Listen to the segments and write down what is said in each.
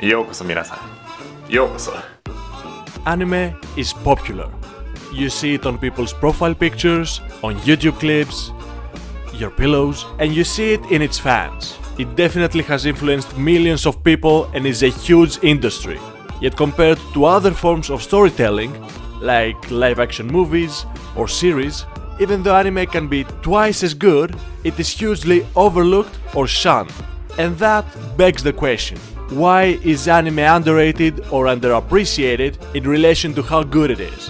ようこそ皆さん。ようこそ。 Anime is popular. You see it on people's profile pictures, on YouTube clips, your pillows, and you see it in its fans. It definitely has influenced millions of people and is a huge industry. Yet compared to other forms of storytelling, like live-action movies or series, even though anime can be twice as good, it is hugely overlooked or shunned. And that begs the question, why is anime underrated or underappreciated in relation to how good it is?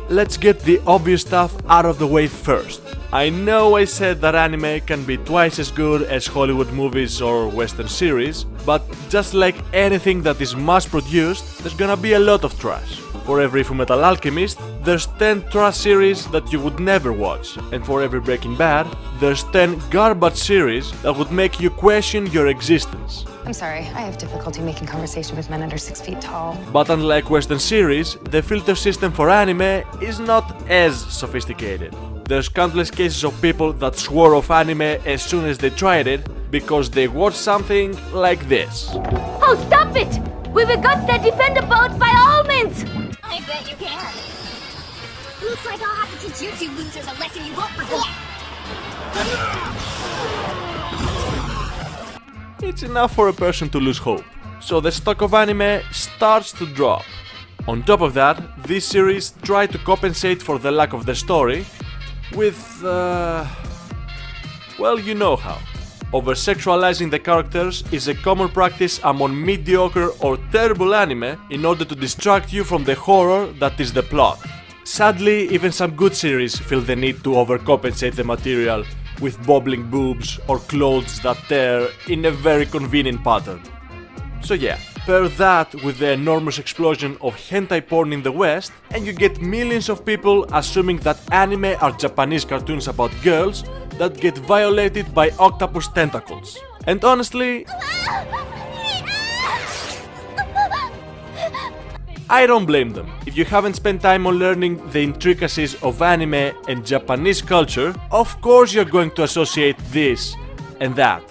Let's get the obvious stuff out of the way first. I know I said that anime can be twice as good as Hollywood movies or Western series, but just like anything that is mass-produced, there's gonna be a lot of trash. For every Fullmetal Alchemist, there's 10 trash series that you would never watch, and for every Breaking Bad, there's 10 garbage series that would make you question your existence. I'm sorry, I have difficulty making conversation with men under 6 feet tall. But unlike Western series, the filter system for anime is not as sophisticated. There's countless cases of people that swore off anime as soon as they tried it because they watched something like this. Oh, stop it! We will got to defend the boat by all means! I bet you can. Looks like I'll have to teach you two losers a lesson you won't forget. It's enough for a person to lose hope. So the stock of anime starts to drop. On top of that, this series try to compensate for the lack of the story with, well, you know how. Over-sexualizing the characters is a common practice among mediocre or terrible anime in order to distract you from the horror that is the plot. Sadly, even some good series feel the need to overcompensate the material with bobbling boobs or clothes that tear in a very convenient pattern. So yeah, pair that with the enormous explosion of hentai porn in the West, and you get millions of people assuming that anime are Japanese cartoons about girls that get violated by octopus tentacles. And honestly, I don't blame them. If you haven't spent time on learning the intricacies of anime and Japanese culture, of course you're going to associate this and that.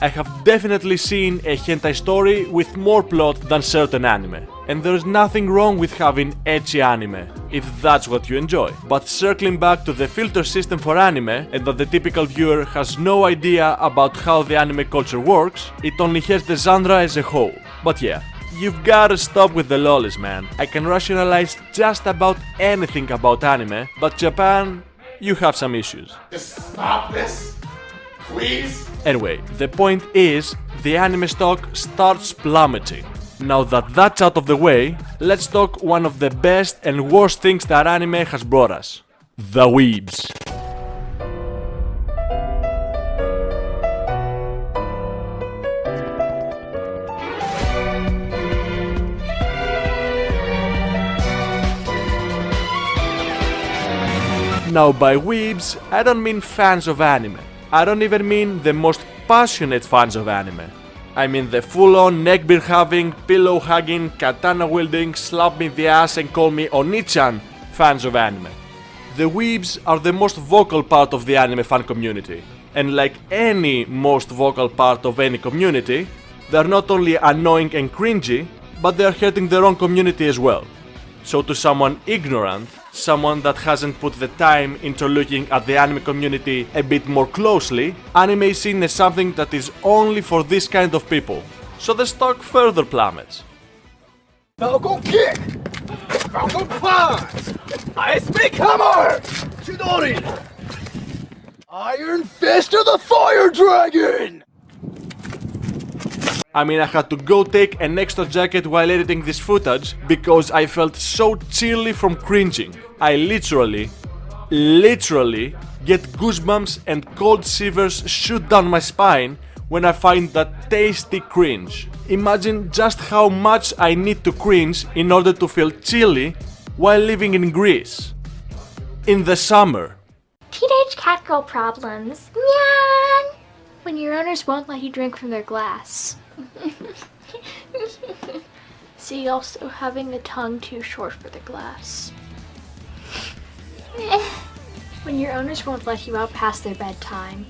I have definitely seen a hentai story with more plot than certain anime, and there's nothing wrong with having ecchi anime, if that's what you enjoy. But circling back to the filter system for anime, and that the typical viewer has no idea about how the anime culture works, it only hurts the genre as a whole. But yeah, you've gotta stop with the lolis, man. I can rationalize just about anything about anime, but Japan, you have some issues. Just stop this, please. Anyway, the point is, the anime stock starts plummeting. Now that that's out of the way, let's talk one of the best and worst things that anime has brought us. The weebs. Now by weebs, I don't mean fans of anime. I don't even mean the most passionate fans of anime. I mean the full-on neckbeard having, pillow hugging, katana wielding, slap me in the ass and call me Oni-chan fans of anime. The weebs are the most vocal part of the anime fan community. And like any most vocal part of any community, they're not only annoying and cringy, but they're hurting their own community as well. So to someone ignorant, someone that hasn't put the time into looking at the anime community a bit more closely, anime is seen as something that is only for this kind of people. So the stock further plummets. Falcon Kick! Falcon Punch! Ice Big Hammer! Chidori! Iron Fist of the Fire Dragon! I mean, I had to go take an extra jacket while editing this footage because I felt so chilly from cringing. I literally get goosebumps and cold shivers shoot down my spine when I find that tasty cringe. Imagine just how much I need to cringe in order to feel chilly while living in Greece. In the summer. Teenage catgirl problems. Nyan! When your owners won't let you drink from their glass. See, also having the tongue too short for the glass. When your owners won't let you out past their bedtime.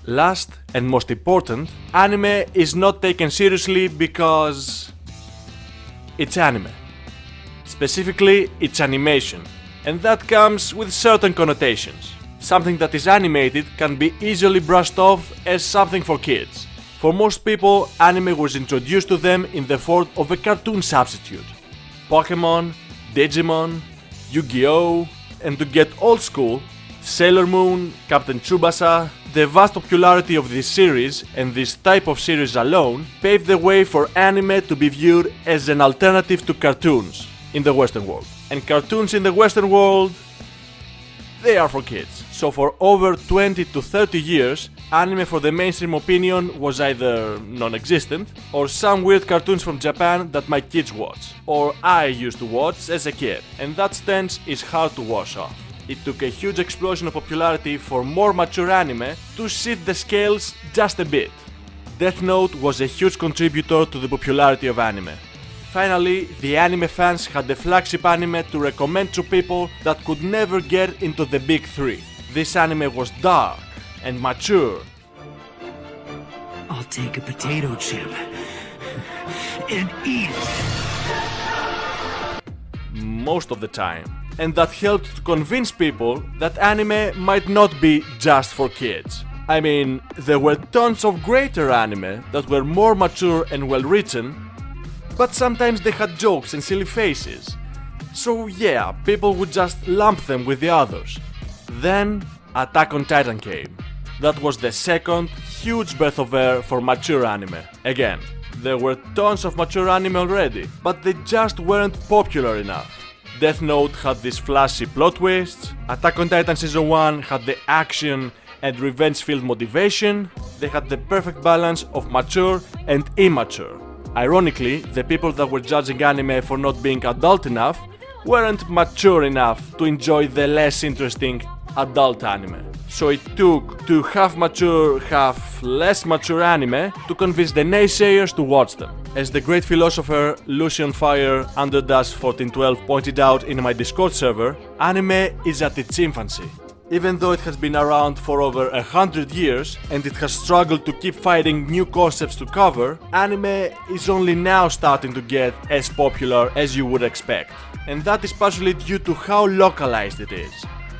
Last and most important, anime is not taken seriously because it's anime. Specifically, it's animation, and that comes with certain connotations. Something that is animated can be easily brushed off as something for kids. For most people, anime was introduced to them in the form of a cartoon substitute. Pokémon, Digimon, Yu-Gi-Oh! And to get old school, Sailor Moon, Captain Tsubasa. The vast popularity of this series and this type of series alone paved the way for anime to be viewed as an alternative to cartoons in the Western world. And cartoons in the Western world, they are for kids. So for over 20 to 30 years, anime for the mainstream opinion was either non-existent or some weird cartoons from Japan that my kids watch, or I used to watch as a kid, and that stance is hard to wash off. It took a huge explosion of popularity for more mature anime to shift the scales just a bit. Death Note was a huge contributor to the popularity of anime. Finally, the anime fans had a flagship anime to recommend to people that could never get into the big three. This anime was dark and mature. I'll take a potato chip and eat it. Most of the time. And that helped to convince people that anime might not be just for kids. I mean, there were tons of greater anime that were more mature and well written, but sometimes they had jokes and silly faces. So yeah, people would just lump them with the others. Then Attack on Titan came. That was the second huge breath of air for mature anime. Again, there were tons of mature anime already, but they just weren't popular enough. Death Note had these flashy plot twists, Attack on Titan Season 1 had the action and revenge-filled motivation, they had the perfect balance of mature and immature. Ironically, the people that were judging anime for not being adult enough weren't mature enough to enjoy the less interesting adult anime. So it took two half mature, half less mature anime to convince the naysayers to watch them. As the great philosopher Lucian Fire Underdash 1412 pointed out in my Discord server, anime is at its infancy. Even though it has been around for over 100 years and it has struggled to keep finding new concepts to cover, anime is only now starting to get as popular as you would expect. And that is partially due to how localized it is.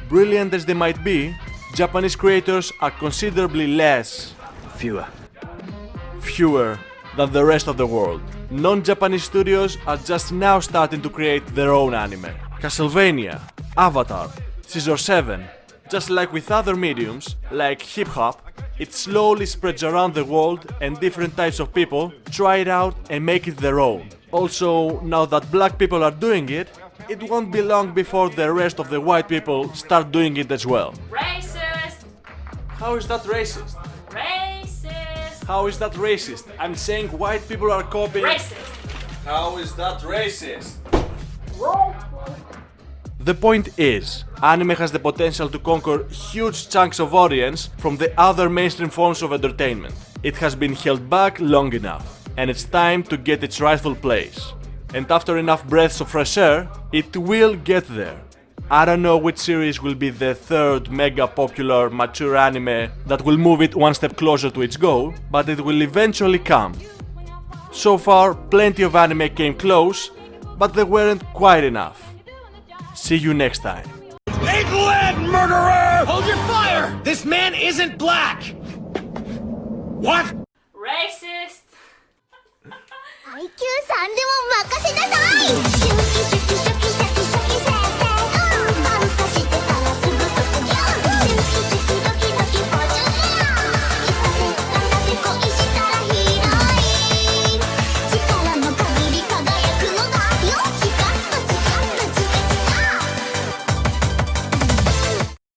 Brilliant as they might be, Japanese creators are considerably fewer than the rest of the world. Non-Japanese studios are just now starting to create their own anime. Castlevania, Avatar, Scissor 7. Just like with other mediums, like hip-hop, it slowly spreads around the world and different types of people try it out and make it their own. Also, now that black people are doing it, it won't be long before the rest of the white people start doing it as well. Racist! How is that racist? Racist! How is that racist? I'm saying white people are copying... Racist! How is that racist? The point is, anime has the potential to conquer huge chunks of audience from the other mainstream forms of entertainment. It has been held back long enough, and it's time to get its rightful place. And after enough breaths of fresh air, it will get there. I don't know which series will be the third mega popular mature anime that will move it one step closer to its goal, but it will eventually come. So far, plenty of anime came close, but they weren't quite enough. See you next time. Egghead murderer! Hold your fire! This man isn't black! What? Racist! IQ 3でも任せなさい